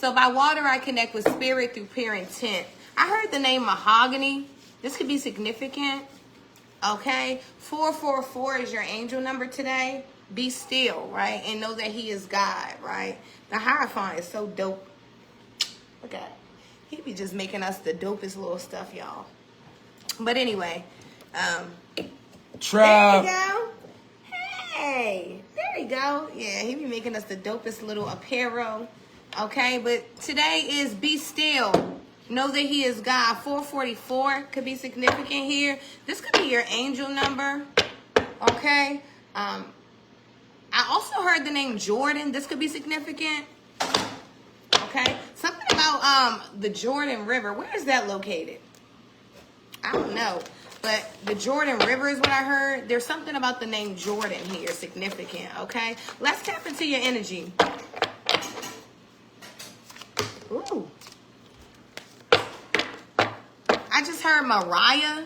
So by water, I connect with spirit through pure intent. I heard the name mahogany. This could be significant. Okay. 444 is your angel number today. Be still, right? And know that he is God, right? The Hierophant is so dope. Look at it. He be just making us the dopest little stuff, y'all. But anyway, there you go. Hey, there you go. Yeah, he be making us the dopest little apparel. Okay, but today is be still. Know that he is God. 444 could be significant here. This could be your angel number. Okay. I also heard the name Jordan. This could be significant. Okay. Something about the Jordan River. Where is that located? I don't know. But the Jordan River is what I heard. There's something about the name Jordan here significant. Okay. Let's tap into your energy. Ooh. I just heard Mariah.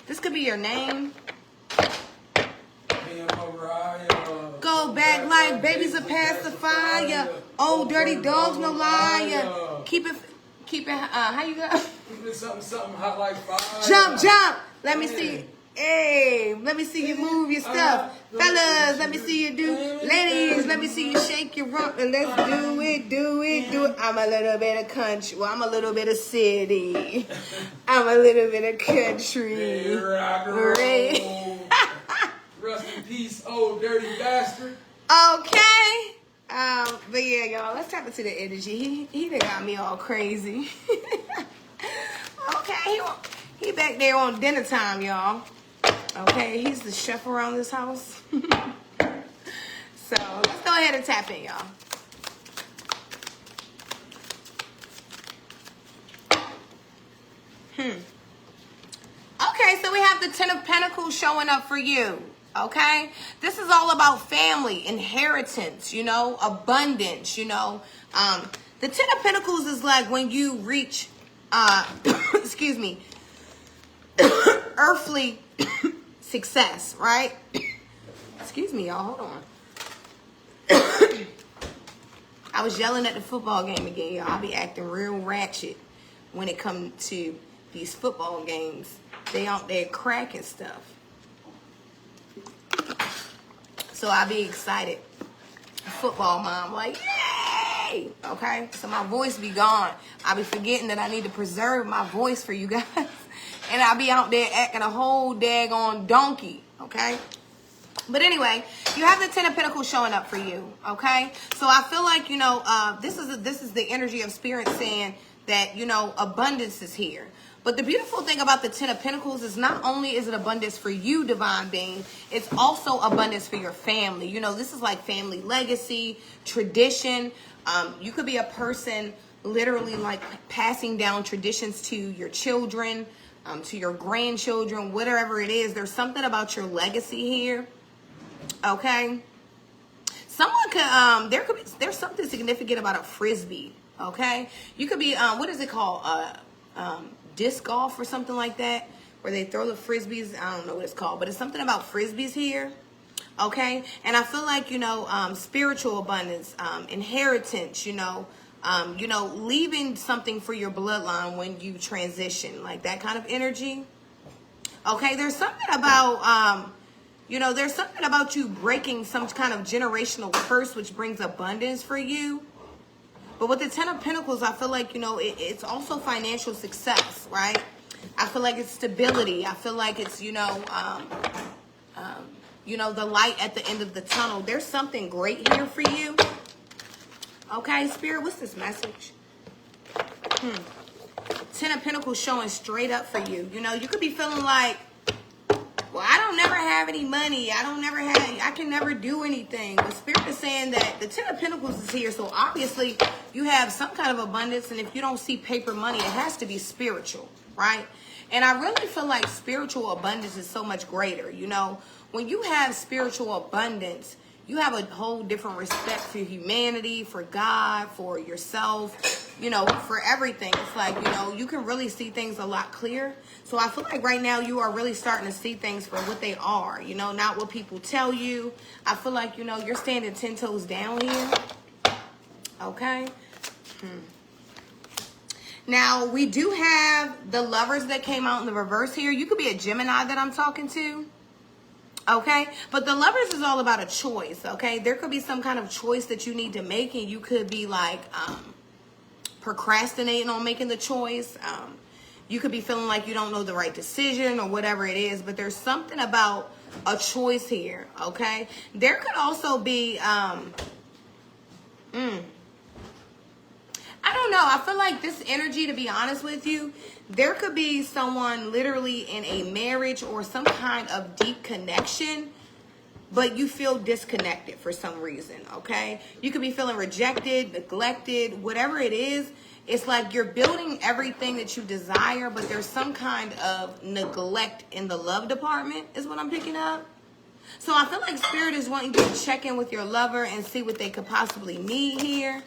This could be your name. Go back like baby's a pacifier. Old dirty dogs no liar. Keep it. How you go? Keep it something hot like fire. Jump. Let me see. Hey, let me see you move your stuff. Fellas, let me see you do. Ladies, let me see you shake your rump. And let's do it. I'm a little bit of country. Well, I'm a little bit of city. I'm a little bit of country. Rock and roll. Rest in peace, old dirty bastard. Okay. But yeah, y'all, let's tap into the energy. He done got me all crazy. Okay, he back there on dinner time, y'all. Okay, he's the chef around this house. So let's go ahead and tap in, y'all. Okay, so we have the Ten of Pentacles showing up for you. Okay, this is all about family, inheritance, you know, abundance, you know. The Ten of Pentacles is like when you reach, excuse me, earthly success, right? Excuse me, y'all, hold on. I was yelling at the football game again, y'all. I be acting real ratchet when it comes to these football games. They out there cracking stuff. So I be excited. Football mom, like, yay! Okay? So my voice be gone. I be forgetting that I need to preserve my voice for you guys. And I be out there acting a whole daggone donkey. Okay? But anyway, you have the Ten of Pentacles showing up for you. Okay? So I feel like, you know, this is the energy of spirit saying that, you know, abundance is here. But the beautiful thing about the Ten of Pentacles is not only is it abundance for you, divine being, it's also abundance for your family. You know, this is like family legacy, tradition. You could be a person literally like passing down traditions to your children, to your grandchildren, whatever it is. There's something about your legacy here. Okay. Someone could, there's something significant about a frisbee. Okay. You could be, what is it called? Disc golf or something like that, where they throw the frisbees. I don't know what it's called, but it's something about frisbees here. Okay. And I feel like, you know, spiritual abundance, inheritance, you know, leaving something for your bloodline when you transition, like that kind of energy. Okay. There's something about, you know, there's something about you breaking some kind of generational curse, which brings abundance for you. But with the Ten of Pentacles, I feel like, you know, it's also financial success, right? I feel like it's stability. I feel like it's, you know, the light at the end of the tunnel. There's something great here for you. Okay, Spirit, what's this message? Ten of Pentacles showing straight up for you. You know, you could be feeling like, well, I don't never have any money. I can never do anything. But Spirit is saying that the Ten of Pentacles is here. So obviously you have some kind of abundance. And if you don't see paper money, it has to be spiritual, right? And I really feel like spiritual abundance is so much greater. You know, when you have spiritual abundance, you have a whole different respect for humanity, for God, for yourself, you know, for everything. It's like, you know, you can really see things a lot clearer. So I feel like right now you are really starting to see things for what they are, you know, not what people tell you. I feel like, you know, you're standing 10 toes down here. Okay. Now, we do have the lovers that came out in the reverse here. You could be a Gemini that I'm talking to. Okay? But the lovers is all about a choice. Okay? There could be some kind of choice that you need to make, and you could be like procrastinating on making the choice. You could be feeling like you don't know the right decision or whatever it is. But there's something about a choice here. Okay? There could also be... I don't know. I feel like this energy, to be honest with you, there could be someone literally in a marriage or some kind of deep connection, but you feel disconnected for some reason, okay? You could be feeling rejected, neglected, whatever it is. It's like you're building everything that you desire, but there's some kind of neglect in the love department is what I'm picking up. So I feel like Spirit is wanting you to check in with your lover and see what they could possibly need here.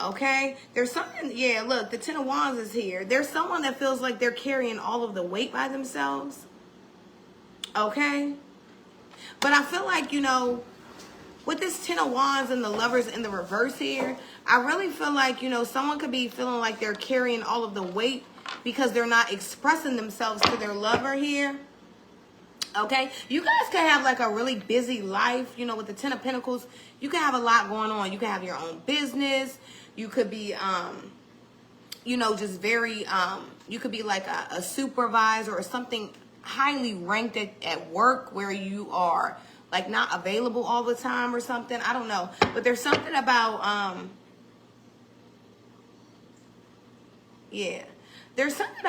Okay, there's something, yeah, look, the Ten of Wands is here. There's someone that feels like they're carrying all of the weight by themselves. Okay, but I feel like, you know, with this Ten of Wands and the lovers in the reverse here, I really feel like, you know, someone could be feeling like they're carrying all of the weight because they're not expressing themselves to their lover here. Okay, you guys can have like a really busy life, you know, with the Ten of Pentacles. You can have a lot going on. You can have your own business. You could be, you know, just very, you could be like a supervisor or something highly ranked at work where you are like not available all the time or something. I don't know. But there's something about, yeah. There's something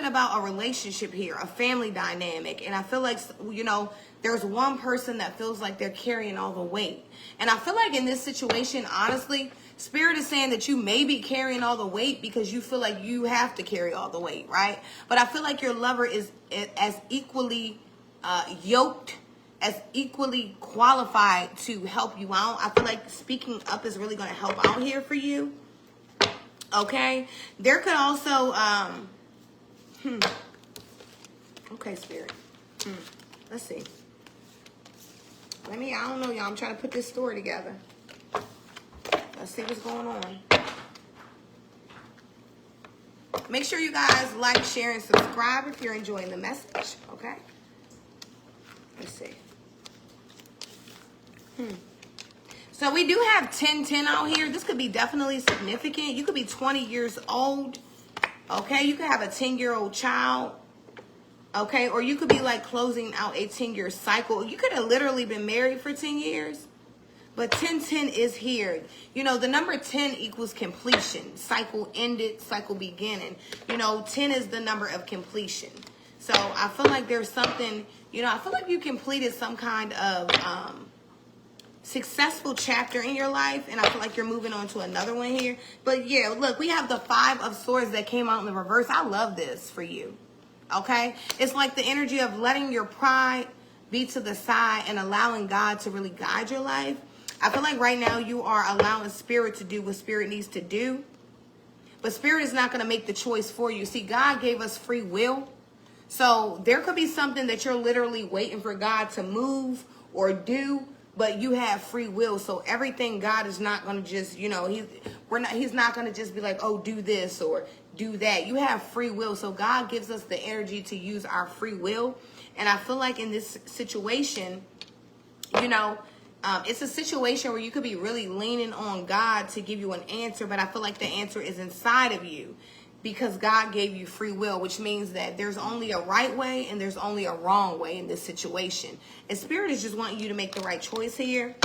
about a relationship here, a family dynamic. And I feel like, you know, there's one person that feels like they're carrying all the weight. And I feel like in this situation, honestly, Spirit is saying that you may be carrying all the weight because you feel like you have to carry all the weight, right? But I feel like your lover is as equally yoked, as equally qualified to help you out. I feel like speaking up is really going to help out here for you. Okay, there could also, okay, Spirit, let's see. I don't know, y'all. I'm trying to put this story together. Let's see what's going on. Make sure you guys like, share, and subscribe if you're enjoying the message, okay? Let's see. So we do have 10-10 out here. This could be definitely significant. You could be 20 years old, okay? You could have a 10-year-old child, okay? Or you could be like closing out a 10-year cycle. You could have literally been married for 10 years, but 10-10 is here. You know, the number 10 equals completion. Cycle ended, cycle beginning. You know, 10 is the number of completion. So I feel like there's something, you know, I feel like you completed some kind of successful chapter in your life, and I feel like you're moving on to another one here. But yeah, look, we have the 5 of Swords that came out in the reverse. I love this for you, okay? It's like the energy of letting your pride be to the side and allowing God to really guide your life. I feel like right now you are allowing Spirit to do what Spirit needs to do, but Spirit is not going to make the choice for you. See, God gave us free will, so there could be something that you're literally waiting for God to move or do, but you have free will. So everything, God is not going to just, you know, he's not going to just be like, oh, do this or do that. You have free will. So God gives us the energy to use our free will. And I feel like in this situation, you know, it's a situation where you could be really leaning on God to give you an answer, but I feel like the answer is inside of you because God gave you free will, which means that there's only a right way and there's only a wrong way in this situation. And Spirit is just wanting you to make the right choice here,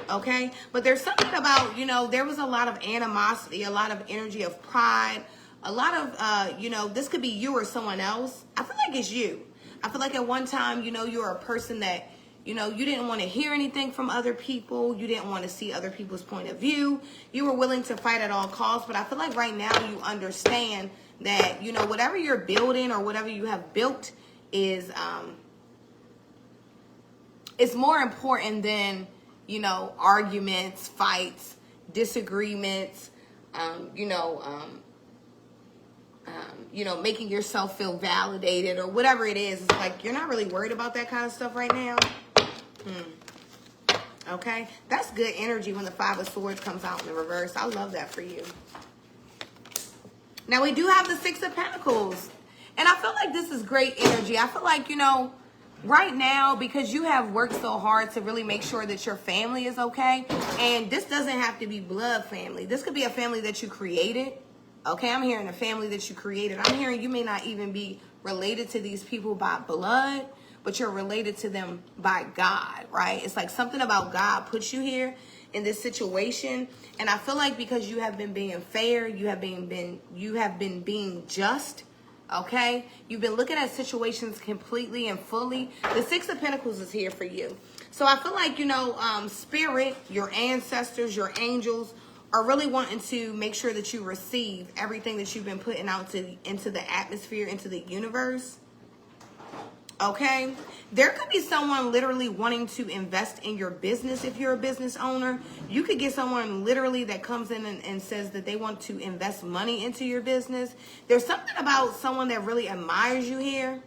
okay? But there's something about, you know, there was a lot of animosity, a lot of energy of pride, a lot of, you know, this could be you or someone else. I feel like it's you. I feel like at one time, you know, you're a person that, you know, you didn't want to hear anything from other people. You didn't want to see other people's point of view. You were willing to fight at all costs. But I feel like right now you understand that, you know, whatever you're building or whatever you have built is it's more important than, you know, arguments, fights, disagreements, you know, making yourself feel validated or whatever it is. It's like you're not really worried about that kind of stuff right now. Okay, that's good energy when the Five of Swords comes out in the reverse. I love that for you. Now we do have the Six of Pentacles. And I feel like this is great energy. I feel like, you know, right now, because you have worked so hard to really make sure that your family is okay. And this doesn't have to be blood family. This could be a family that you created. Okay, I'm hearing a family that you created. I'm hearing you may not even be related to these people by blood, but you're related to them by God, right? It's like something about God put you here in this situation. And I feel like because you have been being fair, you have been being just, okay? You've been looking at situations completely and fully. The Six of Pentacles is here for you. So I feel like, you know, spirit, your ancestors, your angels are really wanting to make sure that you receive everything that you've been putting out into the atmosphere, into the universe. Okay, there could be someone literally wanting to invest in your business. If you're a business owner, you could get someone literally that comes in and says that they want to invest money into your business. There's something about someone that really admires you here.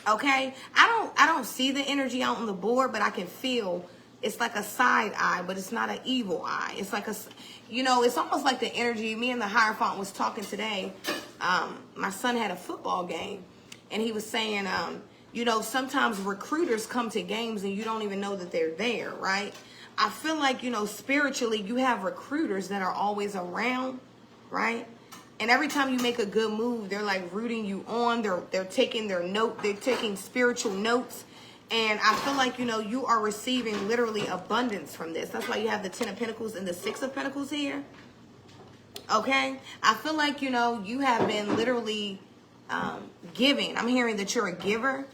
Okay, I don't see the energy out on the board, but I can feel it's like a side eye, but it's not an evil eye. It's like a, you know, it's almost like the energy. Me and the Hierophant was talking today. My son had a football game. And he was saying, you know, sometimes recruiters come to games and you don't even know that they're there, right? I feel like, you know, spiritually, you have recruiters that are always around, right? And every time you make a good move, they're like rooting you on. They're taking their note. They're taking spiritual notes. And I feel like, you know, you are receiving literally abundance from this. That's why you have the Ten of Pentacles and the Six of Pentacles here. Okay? I feel like, you know, you have been literally giving. I'm hearing that you're a giver,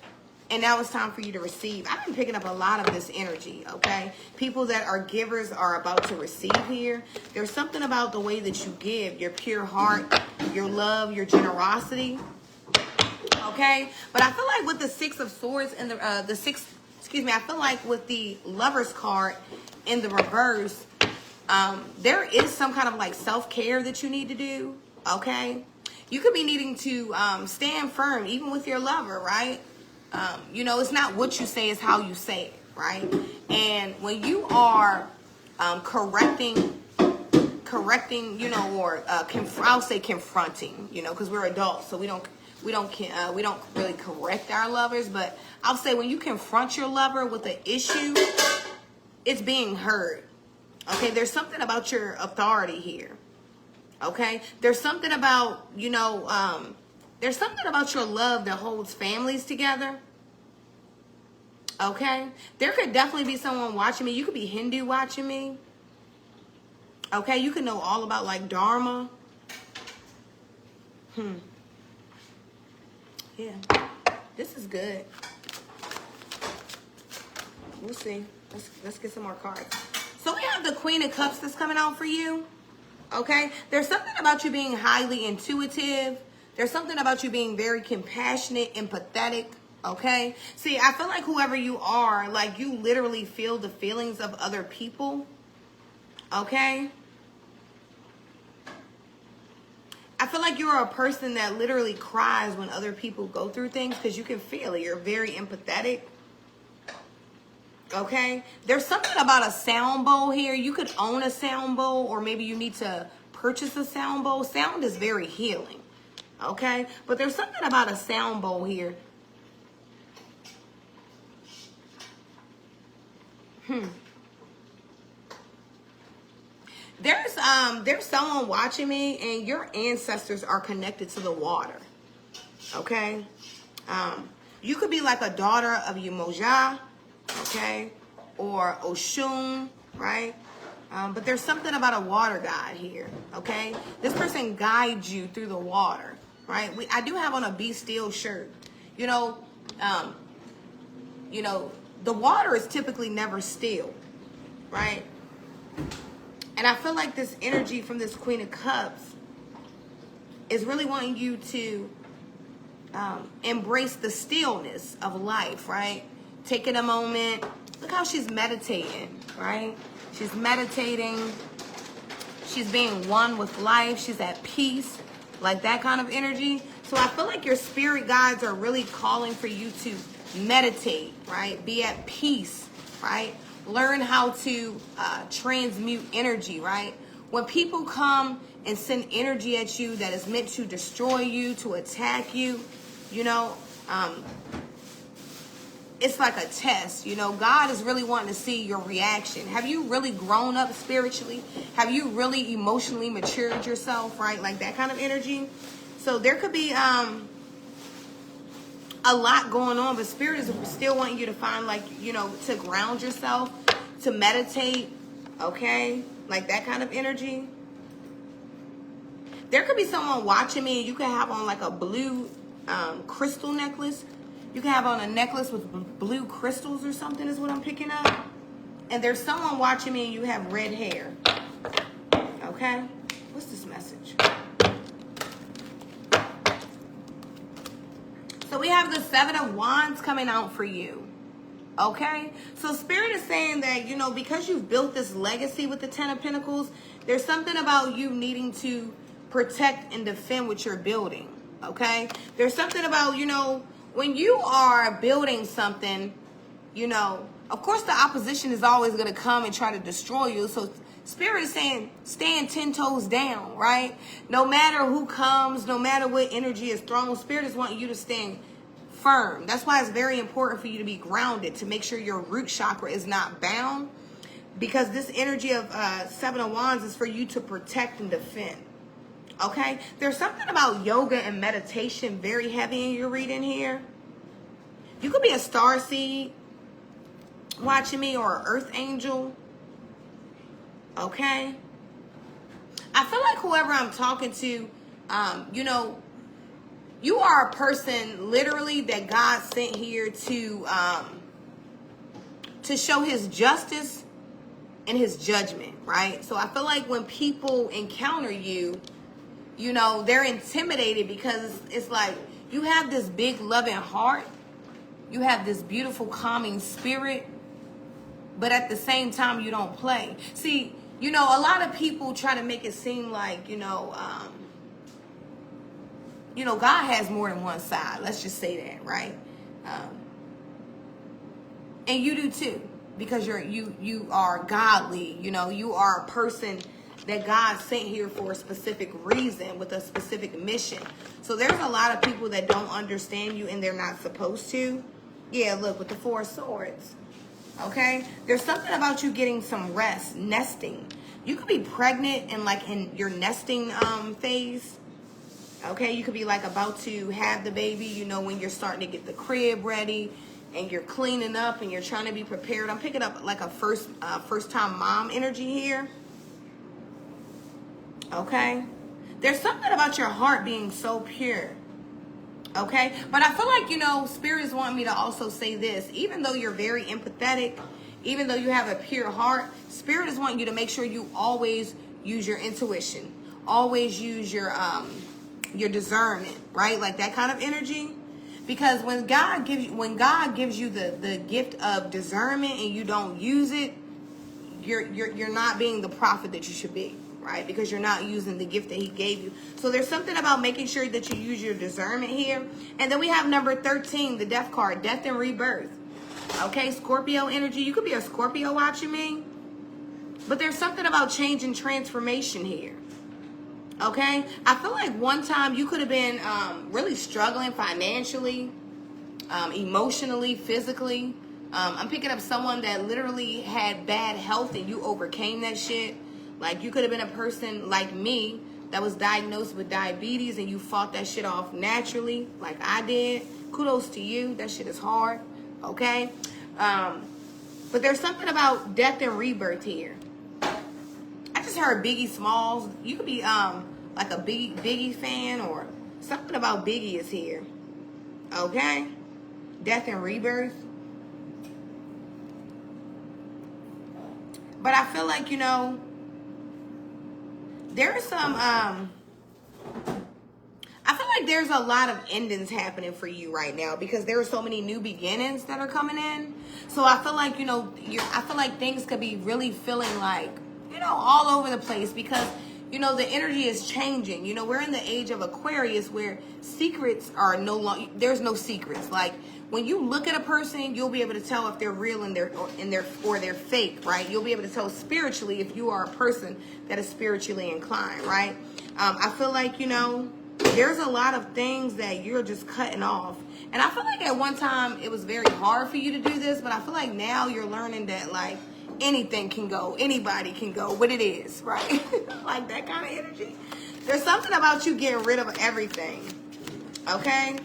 and now it's time for you to receive. I've been picking up a lot of this energy, okay? People that are givers are about to receive here. There's something about the way that you give, your pure heart, your love, your generosity, okay? But I feel like with the Six of Swords and I feel like with the Lover's card in the reverse, there is some kind of like self-care that you need to do, okay? You could be needing to stand firm, even with your lover, right? You know, it's not what you say, it's how you say it, right? And when you are correcting, you know, or I'll say confronting, you know, because we're adults, so we don't really correct our lovers. But I'll say when you confront your lover with an issue, it's being heard. Okay, there's something about your authority here. Okay, there's something about, you know, there's something about your love that holds families together. Okay, there could definitely be someone watching me. You could be Hindu watching me. Okay, you could know all about like Dharma. Yeah, this is good. We'll see. Let's get some more cards. So we have the Queen of Cups that's coming out for you. Okay, there's something about you being highly intuitive. There's something about you being very compassionate, empathetic. Okay, see, I feel like whoever you are, like you literally feel the feelings of other people. Okay, I feel like you're a person that literally cries when other people go through things because you can feel it. You're very empathetic. Okay, there's something about a sound bowl here. You could own a sound bowl, or maybe you need to purchase a sound bowl. Sound is very healing. Okay, but there's something about a sound bowl here. There's someone watching me, and your ancestors are connected to the water. Okay, you could be like a daughter of Umoja. Okay, or Oshun, right? But there's something about a water god here, okay? This person guides you through the water, right? I do have on a Be Still shirt. You know, the water is typically never still, right? And I feel like this energy from this Queen of Cups is really wanting you to embrace the stillness of life, right? Taking a moment. Look how she's meditating, right? She's meditating. She's being one with life. She's at peace, like that kind of energy. So I feel like your spirit guides are really calling for you to meditate, right? Be at peace right? Learn how to transmute energy, right? When people come and send energy at you that is meant to destroy you, to attack you, you know, it's like a test. You know, God is really wanting to see your reaction. Have you really grown up spiritually? Have you really emotionally matured yourself, right? Like that kind of energy. So there could be a lot going on, but Spirit is still wanting you to find, like, you know, to ground yourself, to meditate, okay? Like that kind of energy. There could be someone watching me and you could have on like a blue crystal necklace. You can have on a necklace with blue crystals or something is what I'm picking up. And there's someone watching me and you have red hair. Okay? What's this message? So we have the Seven of Wands coming out for you. Okay? So Spirit is saying that, you know, because you've built this legacy with the Ten of Pentacles, there's something about you needing to protect and defend what you're building. Okay? There's something about, you know, when you are building something, you know, of course the opposition is always going to come and try to destroy you. So Spirit is saying, stand 10 toes down, right? No matter who comes, no matter what energy is thrown, Spirit is wanting you to stand firm. That's why it's very important for you to be grounded, to make sure your root chakra is not bound. Because this energy of Seven of Wands is for you to protect and defend. Okay, there's something about yoga and meditation very heavy in your reading here. You could be a starseed watching me, or an earth angel. Okay, I feel like whoever I'm talking to, you know, you are a person literally that God sent here to show his justice and his judgment, right? So I feel like when people encounter you, you know, they're intimidated because it's like you have this big loving heart. You have this beautiful calming spirit. But at the same time, you don't play. See, you know, a lot of people try to make it seem like, you know, God has more than one side. Let's just say that, right? And you do too, because you are godly. You know, you are a person that God sent here for a specific reason, with a specific mission. So there's a lot of people that don't understand you, and they're not supposed to. Yeah, look, with the Four of Swords. Okay? There's something about you getting some rest, nesting. You could be pregnant and like in your nesting phase. Okay? You could be like about to have the baby, you know, when you're starting to get the crib ready and you're cleaning up and you're trying to be prepared. I'm picking up like a first time mom energy here. Okay? There's something about your heart being so pure. Okay? But I feel like, you know, Spirit is wanting me to also say this. Even though you're very empathetic, even though you have a pure heart, Spirit is wanting you to make sure you always use your intuition. Always use your discernment, right? Like that kind of energy. Because when God gives you the gift of discernment and you don't use it, you're not being the prophet that you should be. Right? Because you're not using the gift that he gave you. So there's something about making sure that you use your discernment here. And then we have number 13, the death card, death and rebirth. Okay, Scorpio energy. You could be a Scorpio watching me. But there's something about change and transformation here. Okay? I feel like one time you could have been really struggling financially, emotionally, physically. I'm picking up someone that literally had bad health and you overcame that shit. Like, you could have been a person like me that was diagnosed with diabetes and you fought that shit off naturally, like I did. Kudos to you. That shit is hard, okay? But there's something about death and rebirth here. I just heard Biggie Smalls. You could be like a Biggie fan, or something about Biggie is here, okay? Death and rebirth. But I feel like, you know, there's some, I feel like there's a lot of endings happening for you right now because there are so many new beginnings that are coming in. So I feel like, you know, I feel like things could be really feeling like, you know, all over the place because, you know, the energy is changing. You know, we're in the age of Aquarius where secrets are no longer, there's no secrets. Like, when you look at a person, you'll be able to tell if they're real and they're fake, right? You'll be able to tell spiritually if you are a person that is spiritually inclined, right? I feel like, you know, there's a lot of things that you're just cutting off. And I feel like at one time it was very hard for you to do this, but I feel like now you're learning that, like, anything can go, anybody can go, what it is, right? Like that kind of energy. There's something about you getting rid of everything, okay?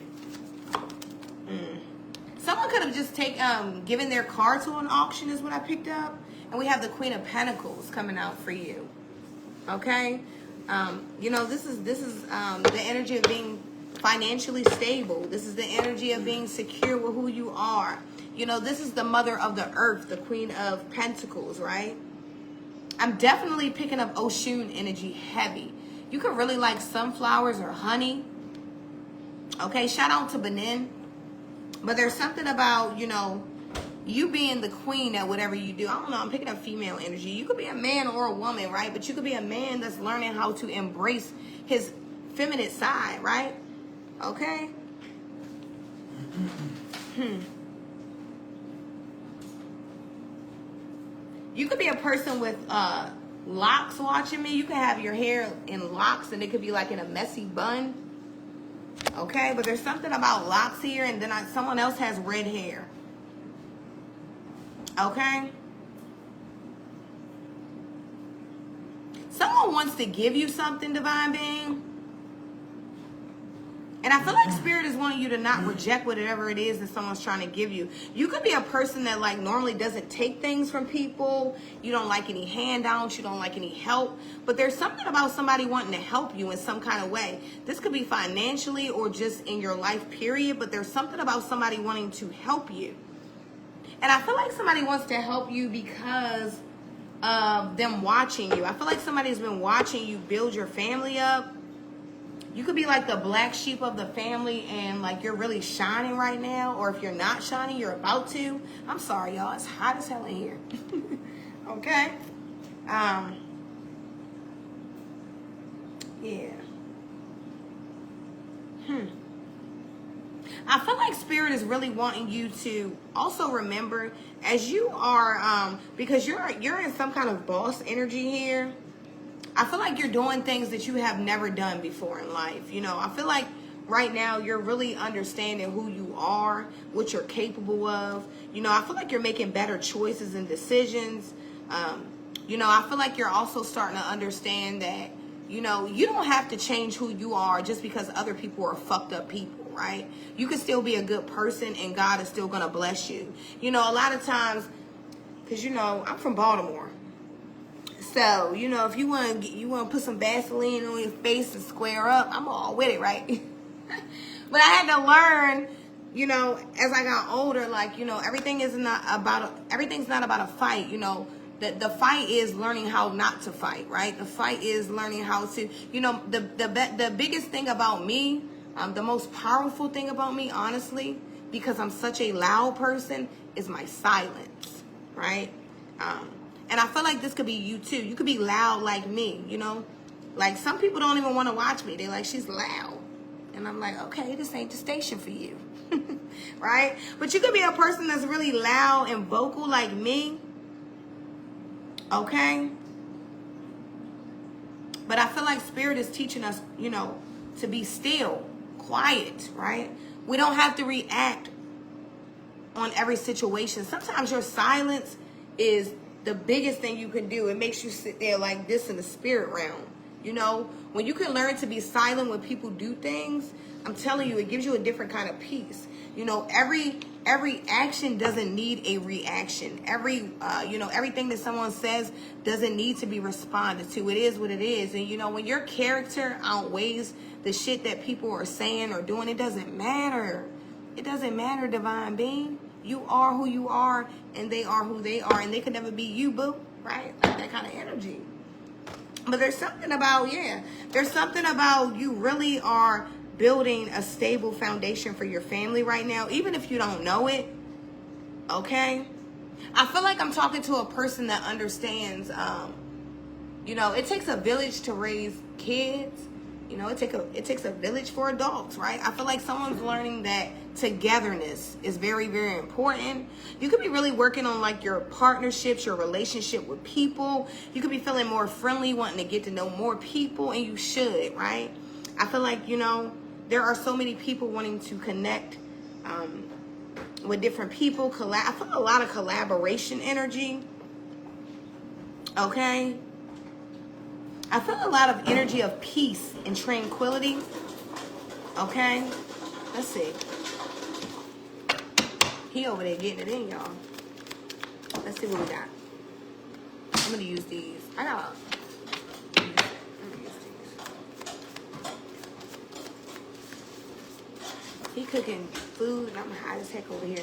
Someone could have just given their car to an auction is what I picked up. And we have the Queen of Pentacles coming out for you, okay? You know, this is the energy of being financially stable. This is the energy of being secure with who you are. You know, this is the mother of the earth, the Queen of Pentacles, right? I'm definitely picking up Oshun energy heavy. You could really like sunflowers or honey. Okay, shout out to Benin. But there's something about, you know, you being the queen at whatever you do. I don't know, I'm picking up female energy. You could be a man or a woman, right? But you could be a man that's learning how to embrace his feminine side, right? Okay? You could be a person with locks watching me. You could have your hair in locks and it could be like in a messy bun. Okay, but there's something about locks here, and then someone else has red hair. Okay? Someone wants to give you something, divine being. And I feel like Spirit is wanting you to not reject whatever it is that someone's trying to give you. You could be a person that like normally doesn't take things from people. You don't like any handouts. You don't like any help. But there's something about somebody wanting to help you in some kind of way. This could be financially or just in your life period. But there's something about somebody wanting to help you. And I feel like somebody wants to help you because of them watching you. I feel like somebody's been watching you build your family up. You could be like the black sheep of the family and like you're really shining right now. Or if you're not shining, you're about to. I'm sorry, y'all. It's hot as hell in here. Okay? Yeah. I feel like Spirit is really wanting you to also remember as you are, because you're in some kind of boss energy here. I feel like you're doing things that you have never done before in life. You know, I feel like right now you're really understanding who you are, what you're capable of. You know, I feel like you're making better choices and decisions. You know, I feel like you're also starting to understand that, you know, you don't have to change who you are just because other people are fucked up people, right? You can still be a good person and God is still going to bless you. You know, a lot of times, because, you know, I'm from Baltimore. So, you know, if you want to put some Vaseline on your face and square up, I'm all with it, right? But I had to learn, you know, as I got older, like, you know, everything's not about a fight, you know. The fight is learning how not to fight, right? The fight is learning how to, you know, the biggest thing about me, the most powerful thing about me, honestly, because I'm such a loud person, is my silence, right? And I feel like this could be you too. You could be loud like me, you know? Like some people don't even want to watch me. They're like, she's loud. And I'm like, okay, this ain't the station for you. Right? But you could be a person that's really loud and vocal like me. Okay? But I feel like Spirit is teaching us, you know, to be still, quiet, right? We don't have to react on every situation. Sometimes your silence is the biggest thing you can do. It makes you sit there like this in the spirit realm. You know, when you can learn to be silent when people do things, I'm telling you, it gives you a different kind of peace. You know, every action doesn't need a reaction. You know, everything that someone says doesn't need to be responded to. It is what it is. And, you know, when your character outweighs the shit that people are saying or doing, it doesn't matter. It doesn't matter, divine being. You are who you are, and they are who they are, and they could never be you, boo, right? Like that kind of energy. But there's something about, there's something about you really are building a stable foundation for your family right now, even if you don't know it, okay? I feel like I'm talking to a person that understands, you know, it takes a village to raise kids, You know, it takes a village for adults, right? I feel like someone's learning that togetherness is very, very important. You could be really working on like your partnerships, your relationship with people. You could be feeling more friendly, wanting to get to know more people, and you should, right? I feel like, you know, there are so many people wanting to connect with different people. I feel a lot of collaboration energy. Okay? I feel a lot of energy of peace and tranquility. Okay? Let's see. He over there getting it in, y'all. Let's see what we got. I'm going to use these. He cooking food, and I'm hot as heck over here.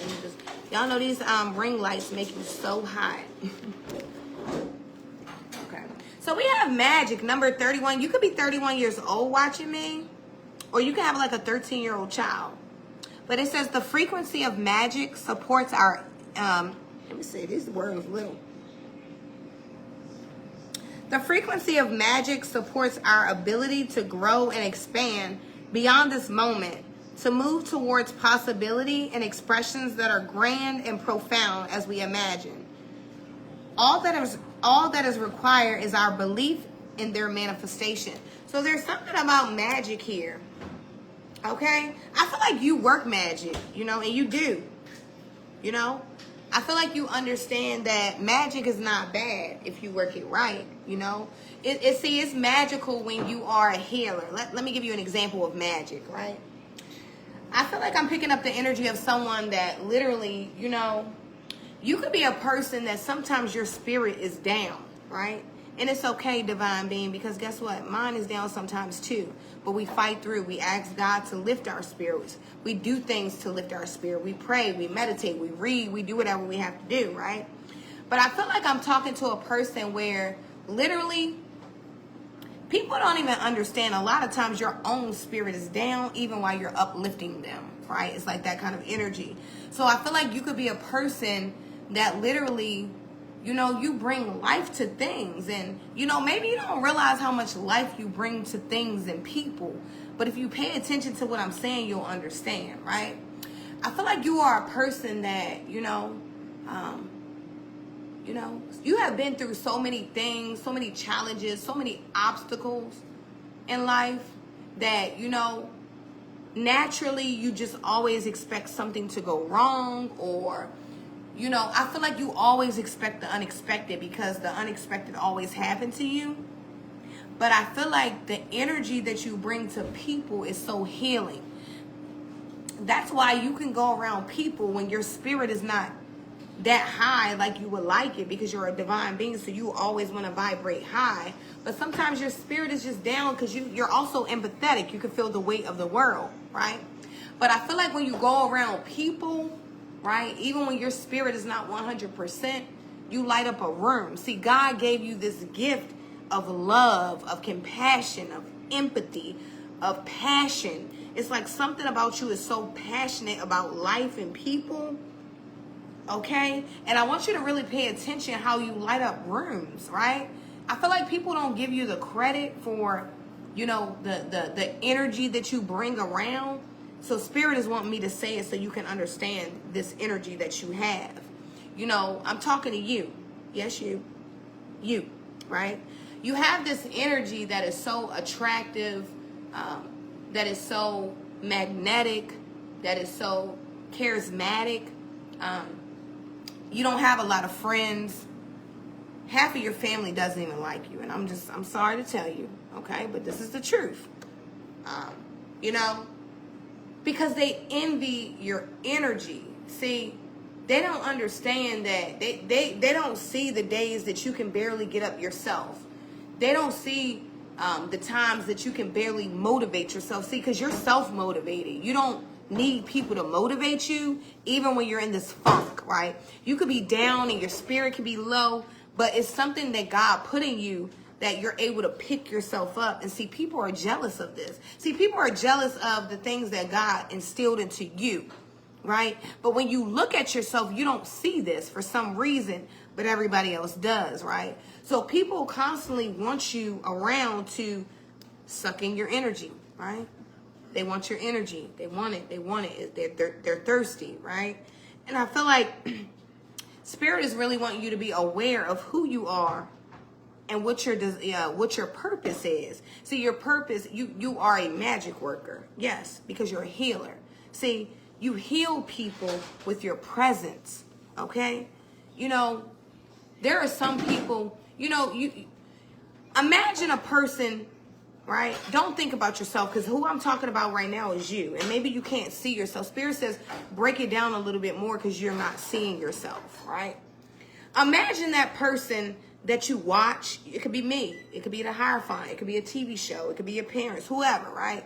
Y'all know these ring lights make me so hot. Okay. So we have magic, number 31. You could be 31 years old watching me, or you can have like a 13-year-old child. But it says the frequency of magic supports our, let me see, this word is little. The frequency of magic supports our ability to grow and expand beyond this moment, to move towards possibility and expressions that are grand and profound as we imagine. All that is required is our belief in their manifestation. So there's something about magic here. Okay? I feel like you work magic, you know, and you do. You know? I feel like you understand that magic is not bad if you work it right, you know? It's magical when you are a healer. Let me give you an example of magic, right? I feel like I'm picking up the energy of someone that literally, you know, you could be a person that sometimes your spirit is down, right? And it's okay, divine being, because guess what? Mine is down sometimes too. But we fight through. We ask God to lift our spirits. We do things to lift our spirit. We pray, we meditate, we read, we do whatever we have to do, right? But I feel like I'm talking to a person where literally people don't even understand. A lot of times your own spirit is down even while you're uplifting them, right? It's like that kind of energy. So I feel like you could be a person that literally, you know, you bring life to things. And, you know, maybe you don't realize how much life you bring to things and people. But if you pay attention to what I'm saying, you'll understand, right? I feel like you are a person that, you know, you have been through so many things, so many challenges, so many obstacles in life that, you know, naturally you just always expect something to go wrong, or, you know, I feel like you always expect the unexpected because the unexpected always happens to you. But I feel like the energy that you bring to people is so healing. That's why you can go around people when your spirit is not that high like you would like it, because you're a divine being, so you always want to vibrate high. But sometimes your spirit is just down because you're also empathetic. You can feel the weight of the world, right? But I feel like when you go around people, right, even when your spirit is not 100%, you light up a room. See, God gave you this gift of love, of compassion, of empathy, of passion. It's like something about you is so passionate about life and people. Okay? And I want you to really pay attention how you light up rooms, right? I feel like people don't give you the credit for, you know, the energy that you bring around. So Spirit is wanting me to say it so you can understand this energy that you have. You know, I'm talking to you. Yes, you, right? You have this energy that is so attractive, that is so magnetic, that is so charismatic. You don't have a lot of friends. Half of your family doesn't even like you. And I'm sorry to tell you, okay? But this is the truth. You know, because they envy your energy. See, they don't understand that they don't see the days that you can barely get up yourself. They don't see the times that you can barely motivate yourself. See, because you're self-motivated. You don't need people to motivate you, even when you're in this funk, right? You could be down and your spirit can be low, but it's something that God put in you that you're able to pick yourself up. And see, people are jealous of this. See, people are jealous of the things that God instilled into you, right? But when you look at yourself, you don't see this for some reason, but everybody else does, right? So people constantly want you around to sucking your energy, right? They want your energy. They want it. They want it. They're thirsty, right? And I feel like Spirit is really wanting you to be aware of who you are and what your purpose is. See, your purpose, you are a magic worker. Yes, because you're a healer. See, you heal people with your presence, okay? You know, there are some people, you know, you imagine a person, right? Don't think about yourself, because who I'm talking about right now is you. And maybe you can't see yourself. Spirit says break it down a little bit more because you're not seeing yourself, right? Imagine that person that you watch. It could be me. It could be the Hierophant. It could be a TV show. It could be your parents, whoever, right?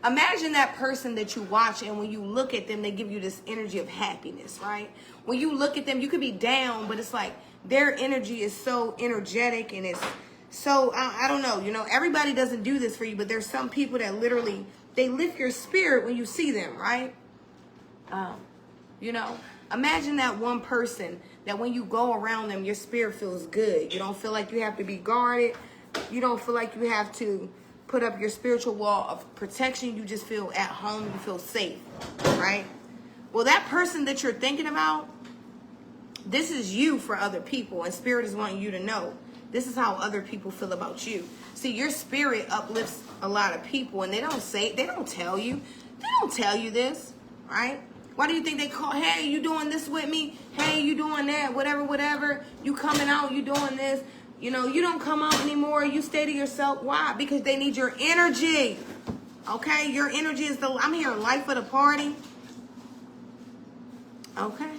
Imagine that person that you watch, and when you look at them, they give you this energy of happiness, right? When you look at them, you could be down, but it's like their energy is so energetic, and it's so, I don't know, you know, everybody doesn't do this for you, but there's some people that literally, they lift your spirit when you see them, right? You know, imagine that one person that when you go around them, your spirit feels good. You don't feel like you have to be guarded. You don't feel like you have to put up your spiritual wall of protection. You just feel at home. You feel safe, right? Well, that person that you're thinking about, this is you for other people, and Spirit is wanting you to know this is how other people feel about you. See, your spirit uplifts a lot of people, and they don't tell you. They don't tell you this, right? Why do you think they call, hey, you doing this with me? Hey, you doing that? Whatever, whatever. You coming out, you doing this. You know, you don't come out anymore. You stay to yourself. Why? Because they need your energy. Okay? Your energy is I'm here, life of the party. Okay?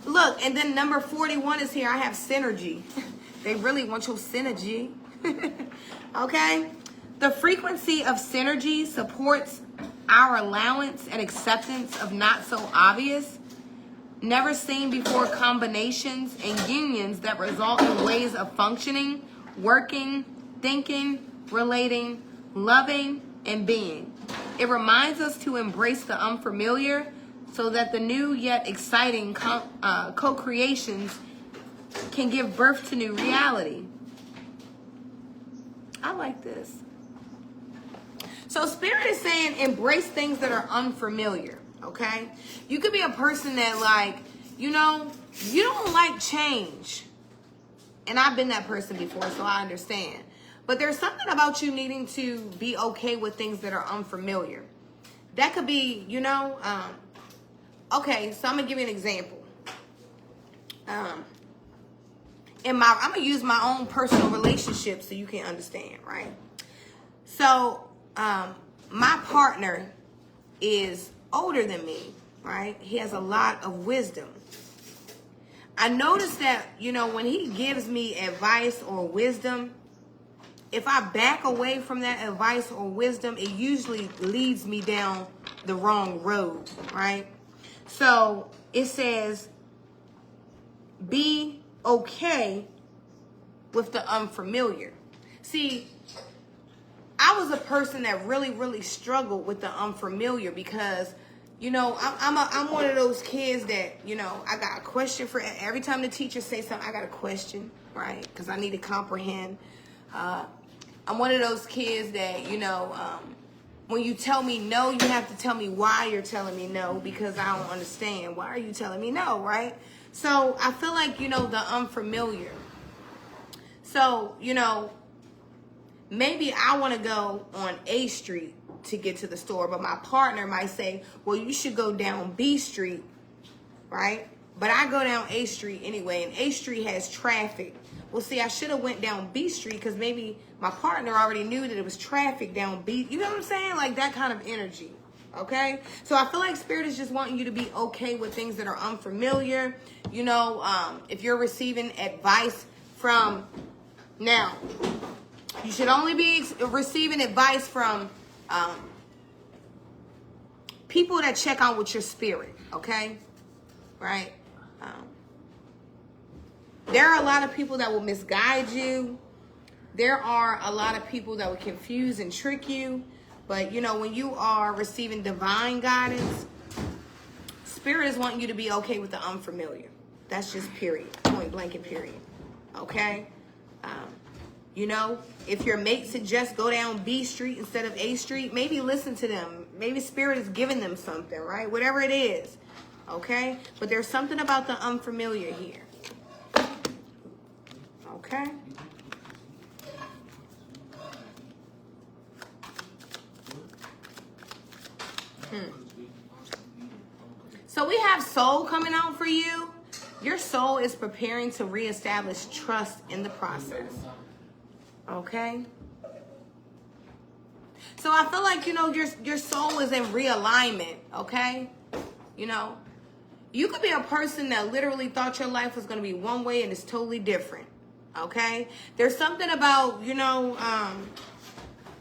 Look, and then number 41 is here. I have synergy. They really want your synergy. Okay? The frequency of synergy supports our allowance and acceptance of not so obvious, never seen before combinations and unions that result in ways of functioning, working, thinking, relating, loving, and being. It reminds us to embrace the unfamiliar so that the new yet exciting co-creations can give birth to new reality. I like this. So Spirit is saying embrace things that are unfamiliar, okay? You could be a person that, like, you know, you don't like change. And I've been that person before, so I understand. But there's something about you needing to be okay with things that are unfamiliar. That could be, you know, okay, so I'm going to give you an example. I'm going to use my own personal relationship so you can understand, right? So, my partner is older than me, right? He has a lot of wisdom. I noticed that, you know, when he gives me advice or wisdom, if I back away from that advice or wisdom, it usually leads me down the wrong road, right? So it says, be okay with the unfamiliar. See, I was a person that really, really struggled with the unfamiliar because, you know, I'm one of those kids that, you know, I got a question for every time the teacher says something. I got a question, right? Because I need to comprehend. I'm one of those kids that, you know, when you tell me no, you have to tell me why you're telling me no, because I don't understand. Why are you telling me no, right? So I feel like, you know, the unfamiliar. So, you know, maybe I want to go on A Street to get to the store, but my partner might say, well, you should go down B Street, right? But I go down A Street anyway, and A Street has traffic. Well, see, I should have went down B Street because maybe my partner already knew that it was traffic down B. You know what I'm saying? Like that kind of energy, okay? So I feel like Spirit is just wanting you to be okay with things that are unfamiliar. You know, if you're receiving advice from, now, you should only be receiving advice from people that check out with your spirit, okay? Right? There are a lot of people that will misguide you. There are a lot of people that will confuse and trick you. But, you know, when you are receiving divine guidance, Spirit is wanting you to be okay with the unfamiliar. That's just period. Point blank and period. Okay? You know, if your mate suggests go down B Street instead of A Street, maybe listen to them. Maybe Spirit is giving them something, right? Whatever it is, okay? But there's something about the unfamiliar here, okay? So we have soul coming out for you. Your soul is preparing to reestablish trust in the process. Okay? So I feel like, you know, your soul is in realignment, okay? You know, you could be a person that literally thought your life was going to be one way and it's totally different, okay? There's something about, you know,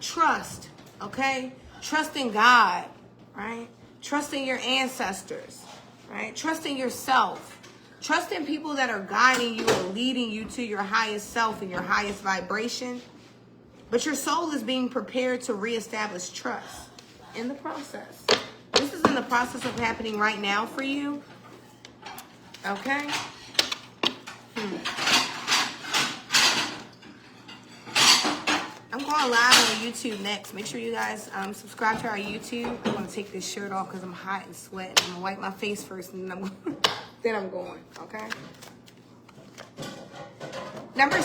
trust, okay? Trusting God, right? Trusting your ancestors, right? Trusting yourself. Trusting people that are guiding you and leading you to your highest self and your highest vibration. But your soul is being prepared to reestablish trust in the process. This is in the process of happening right now for you. Okay? I'm going live on YouTube next. Make sure you guys subscribe to our YouTube. I'm going to take this shirt off because I'm hot and sweating. I'm going to wipe my face first and then I'm going. Okay? Number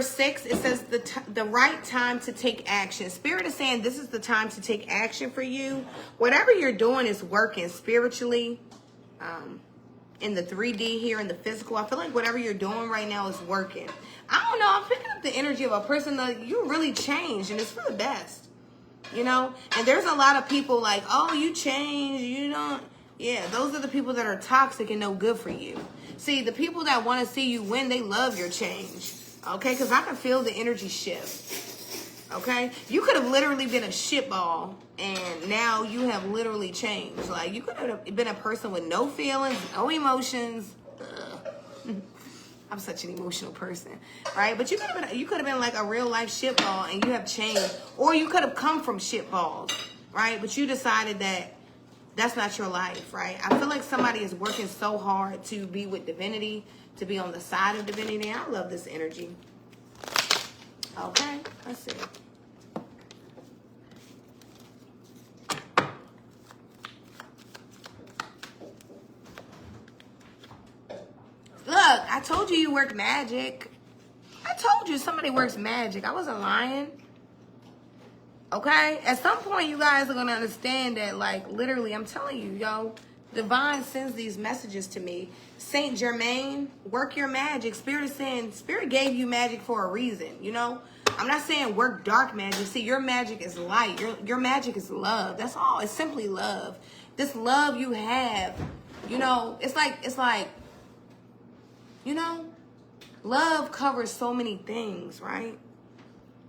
six, it says the right time to take action. Spirit is saying this is the time to take action for you. Whatever you're doing is working spiritually, in the 3D here, in the physical. I feel like whatever you're doing right now is working. I don't know. I'm picking up the energy of a person that you really changed, and it's for the best. You know? And there's a lot of people like, oh, you changed, you don't. Yeah, those are the people that are toxic and no good for you. See, the people that want to see you win, they love your change. Okay? Because I can feel the energy shift. Okay? You could have literally been a shitball, and now you have literally changed. Like, you could have been a person with no feelings, no emotions. Ugh. I'm such an emotional person, right? But you could have been like a real life shitball, and you have changed. Or you could have come from shitballs, right? But you decided that that's not your life, right? I feel like somebody is working so hard to be with divinity, to be on the side of divinity. I love this energy. Okay, let's see. Look, I told you work magic. I told you somebody works magic. I wasn't lying. Okay? At some point, you guys are going to understand that, like, literally, I'm telling you, yo, divine sends these messages to me. Saint Germain, work your magic. Spirit is saying, Spirit gave you magic for a reason, you know? I'm not saying work dark magic. See, your magic is light. Your magic is love. That's all. It's simply love. This love you have, you know, it's like, you know, love covers so many things, right?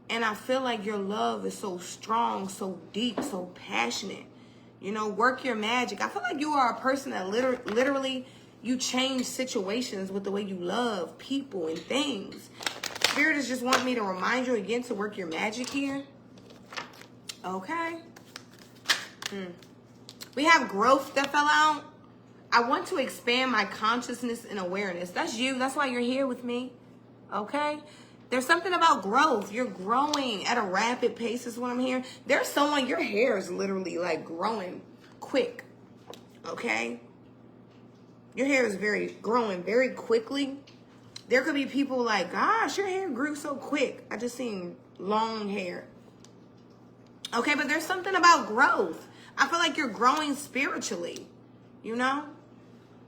And I feel like your love is so strong, so deep, so passionate. You know, work your magic. I feel like you are a person that literally you change situations with the way you love people and things. Spirit is just wanting me to remind you again to work your magic here. Okay. We have growth that fell out. I want to expand my consciousness and awareness. That's you. That's why you're here with me. Okay? There's something about growth. You're growing at a rapid pace is what I'm hearing. There's someone, your hair is literally like growing quick. Okay? Your hair is growing very quickly. There could be people like, gosh, your hair grew so quick. I just seen long hair. Okay, but there's something about growth. I feel like you're growing spiritually, you know?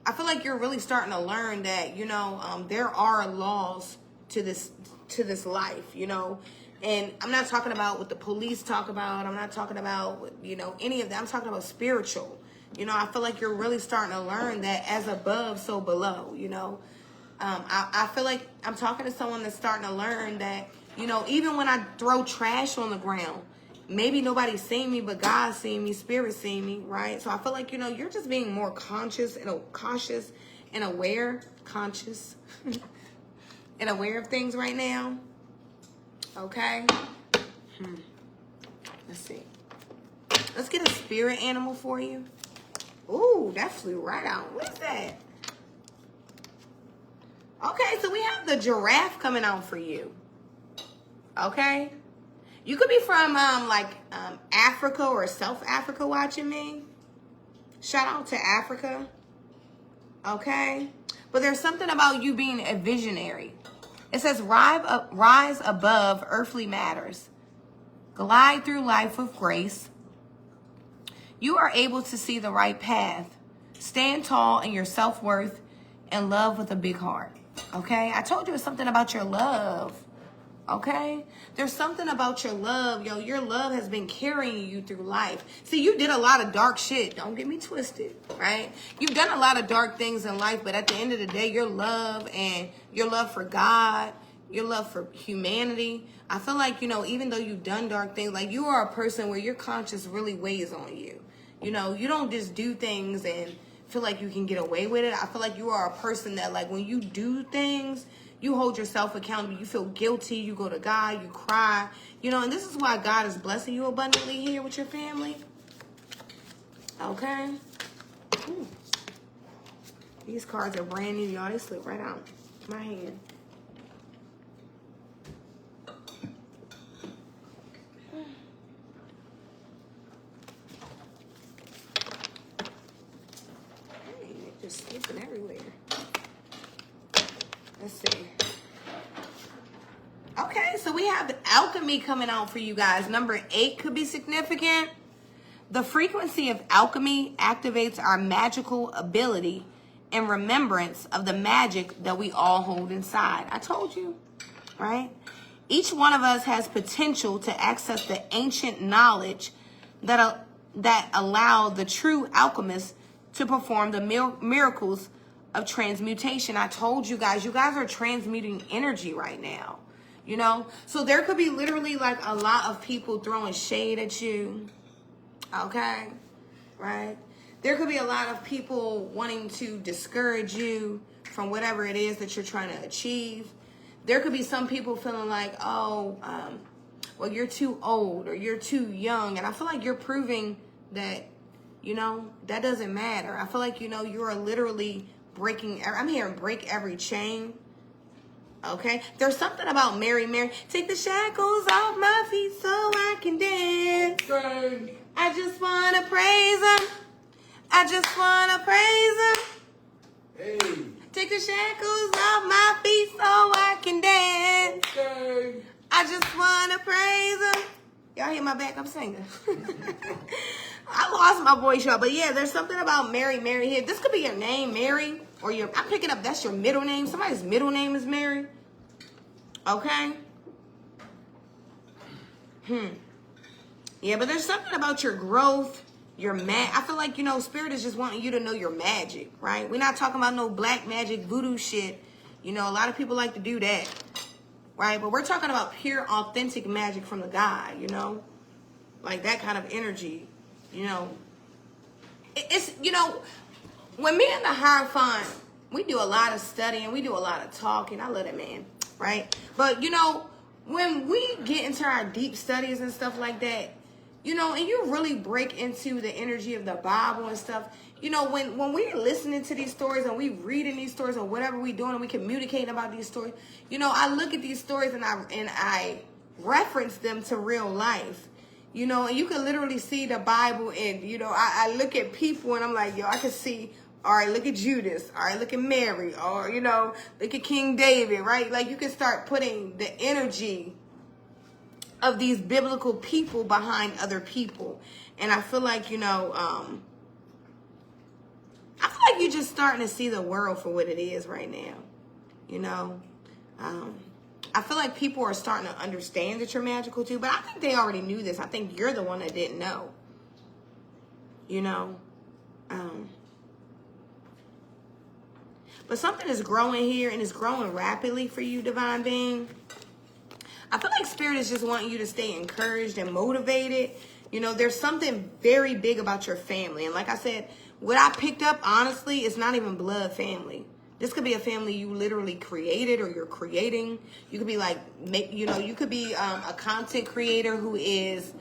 I feel like you're really starting to learn that, you know, there are laws to this life, you know? And I'm not talking about what the police talk about. I'm not talking about, you know, any of that. I'm talking about spiritual. You know, I feel like you're really starting to learn that as above, so below, you know? I feel like I'm talking to someone that's starting to learn that, you know, even when I throw trash on the ground, maybe nobody's seen me, but God's seen me, Spirit's seen me, right? So I feel like, you know, you're just being more cautious and aware, conscious and aware of things right now. Okay? Let's see. Let's get a spirit animal for you. Ooh, that flew right out. What is that? Okay, so we have the giraffe coming out for you. Okay? You could be from Africa or South Africa watching me. Shout out to Africa. Okay? But there's something about you being a visionary. It says, rise above earthly matters. Glide through life with grace. You are able to see the right path. Stand tall in your self-worth and love with a big heart. Okay? I told you it's something about your love. Okay? There's something about your love. Yo, your love has been carrying you through life. See, you did a lot of dark shit. Don't get me twisted, right? You've done a lot of dark things in life, but at the end of the day, your love and your love for God, your love for humanity, I feel like, even though you've done dark things, like you are a person where your conscience really weighs on you. You don't just do things and feel like you can get away with it. I feel like you are a person that, like, when you do things, you hold yourself accountable. You feel guilty. You go to God. You cry. And this is why God is blessing you abundantly here with your family. Okay? Ooh. These cards are brand new, y'all. They slip right out my hand. Hey, they're just slipping everywhere. Let's see. Okay, so we have alchemy coming out for you guys. Number 8 could be significant. The frequency of alchemy activates our magical ability and remembrance of the magic that we all hold inside. I told you, right? Each one of us has potential to access the ancient knowledge that allow the true alchemists to perform the miracles of transmutation. I told you guys are transmuting energy right now. So there could be literally like a lot of people throwing shade at you. Okay, right? There could be a lot of people wanting to discourage you from whatever it is that you're trying to achieve. There could be some people feeling like, well, you're too old or you're too young. And I feel like you're proving that, that doesn't matter. I feel like, you are literally I'm hearing break every chain. Okay, there's something about Mary. Take the shackles off my feet so I can dance. Dang. I just want to praise him. I just want to praise him. Hey. Take the shackles off my feet so I can dance. Okay. I just want to praise him. Y'all hear my backup singer? I lost my voice, y'all. But yeah, there's something about Mary here. This could be your name, Mary. Or I'm picking up, that's your middle name. Somebody's middle name is Mary. Okay? Yeah, but there's something about your growth, I feel like, Spirit is just wanting you to know your magic, right? We're not talking about no black magic voodoo shit. A lot of people like to do that, right? But we're talking about pure, authentic magic from the God, Like that kind of energy, It's, when me and the Hierophant, we do a lot of studying, we do a lot of talking. I love that man, right? But, when we get into our deep studies and stuff like that, and you really break into the energy of the Bible and stuff, when we're listening to these stories and we reading these stories or whatever we doing and we communicating about these stories, I look at these stories and I reference them to real life. And you can literally see the Bible and, I look at people and I'm like, I can see, all right, look at Judas. All right, look at Mary. Or, look at King David, right? Like you can start putting the energy of these biblical people behind other people. And I feel like, I feel like you're just starting to see the world for what it is right now. I feel like people are starting to understand that you're magical too, but I think they already knew this. I think you're the one that didn't know. But something is growing here and it's growing rapidly for you, divine being. I feel like Spirit is just wanting you to stay encouraged and motivated. There's something very big about your family. And like I said, what I picked up, honestly, is not even blood family. This could be a family you literally created or you're creating. You could be like, you could be a content creator who is,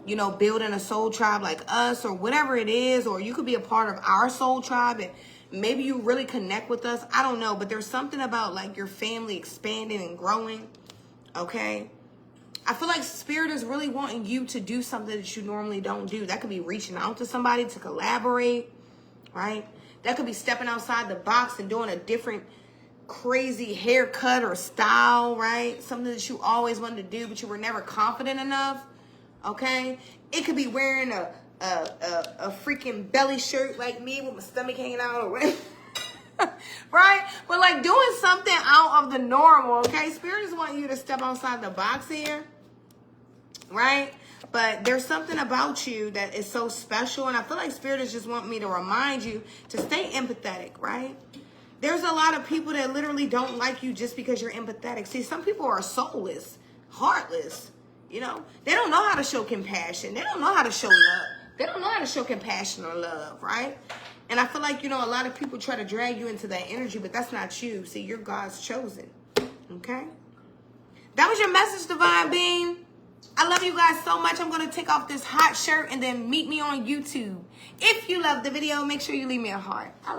building a soul tribe like us or whatever it is. Or you could be a part of our soul tribe and maybe you really connect with us. I don't know. But there's something about like your family expanding and growing. Okay. I feel like Spirit is really wanting you to do something that you normally don't do. That could be reaching out to somebody to collaborate, right? That could be stepping outside the box and doing a different crazy haircut or style, right? Something that you always wanted to do, but you were never confident enough, okay? It could be wearing a freaking belly shirt like me with my stomach hanging out or whatever. Right? But like doing something out of the normal, okay? Spirit is wanting you to step outside the box here, right? But there's something about you that is so special, and I feel like Spirit is just wanting me to remind you to stay empathetic, right? There's a lot of people that literally don't like you just because you're empathetic. See, some people are soulless, heartless, you know? They don't know how to show compassion. They don't know how to show love. They don't know how to show compassion or love, right? And I feel like, you know, a lot of people try to drag you into that energy, but that's not you. See, you're God's chosen, okay? That was your message, Divine Being. I love you guys so much. I'm going to take off this hot shirt and then meet me on YouTube. If you love the video, make sure you leave me a heart. I love you.